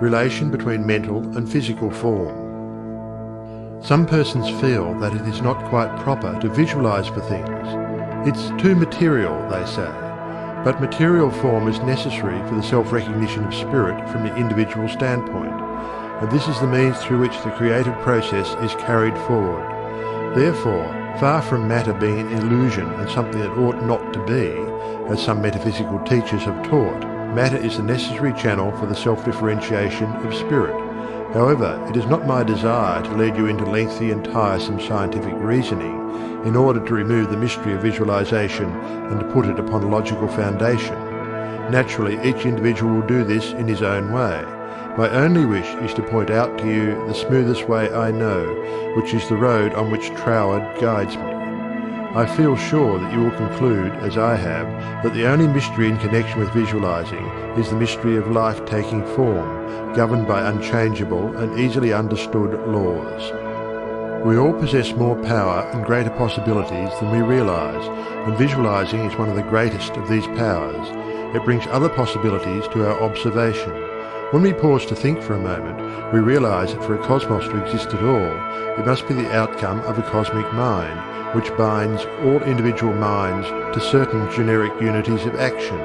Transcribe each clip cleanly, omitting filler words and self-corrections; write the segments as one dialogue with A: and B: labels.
A: relation between mental and physical form. Some persons feel that it is not quite proper to visualize for things. It's too material, they say. But material form is necessary for the self-recognition of spirit from the individual standpoint, and this is the means through which the creative process is carried forward. Therefore, far from matter being an illusion and something that ought not to be, as some metaphysical teachers have taught, matter is the necessary channel for the self-differentiation of spirit. However, it is not my desire to lead you into lengthy and tiresome scientific reasoning in order to remove the mystery of visualization and to put it upon a logical foundation. Naturally, each individual will do this in his own way. My only wish is to point out to you the smoothest way I know, which is the road on which Troward guides me. I feel sure that you will conclude, as I have, that the only mystery in connection with visualizing is the mystery of life taking form, governed by unchangeable and easily understood laws. We all possess more power and greater possibilities than we realize, and visualizing is one of the greatest of these powers. It brings other possibilities to our observation. When we pause to think for a moment, we realize that for a cosmos to exist at all, it must be the outcome of a cosmic mind, which binds all individual minds to certain generic unities of action,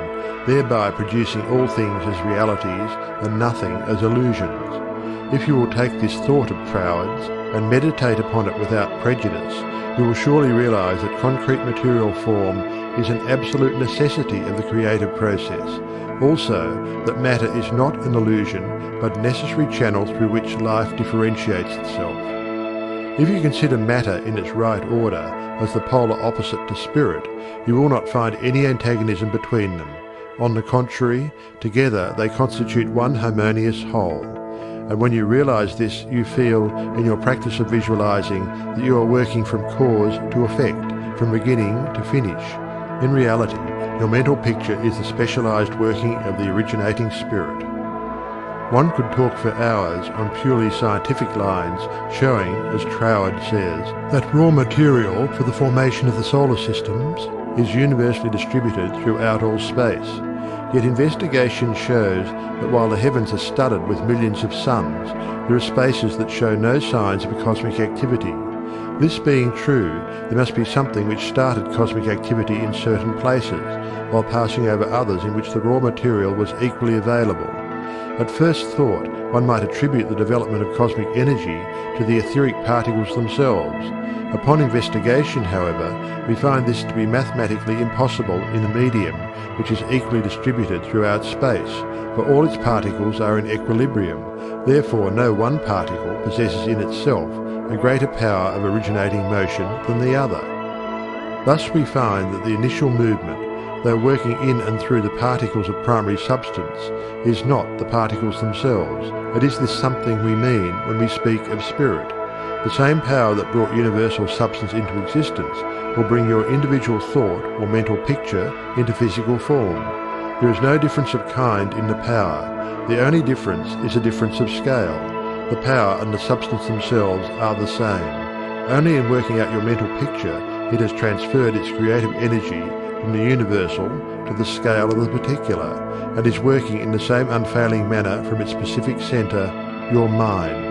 A: thereby producing all things as realities and nothing as illusions. If you will take this thought of Troward's and meditate upon it without prejudice, you will surely realize that concrete material form is an absolute necessity of the creative process. Also, that matter is not an illusion, but a necessary channel through which life differentiates itself. If you consider matter in its right order as the polar opposite to spirit, you will not find any antagonism between them. On the contrary, together they constitute one harmonious whole. And when you realize this, you feel, in your practice of visualizing, that you are working from cause to effect, from beginning to finish. In reality, your mental picture is the specialized working of the originating spirit. One could talk for hours on purely scientific lines, showing, as Troward says, that raw material for the formation of the solar systems is universally distributed throughout all space. Yet investigation shows that while the heavens are studded with millions of suns, there are spaces that show no signs of cosmic activity. This being true, there must be something which started cosmic activity in certain places, while passing over others in which the raw material was equally available. At first thought, one might attribute the development of cosmic energy to the etheric particles themselves. Upon investigation, however, we find this to be mathematically impossible in a medium which is equally distributed throughout space, for all its particles are in equilibrium. Therefore, no one particle possesses in itself a greater power of originating motion than the other. Thus we find that the initial movement, though working in and through the particles of primary substance, is not the particles themselves. It is this something we mean when we speak of spirit. The same power that brought universal substance into existence will bring your individual thought or mental picture into physical form. There is no difference of kind in the power. The only difference is a difference of scale. The power and the substance themselves are the same. Only in working out your mental picture it has transferred its creative energy from the universal to the scale of the particular, and is working in the same unfailing manner from its specific centre, your mind.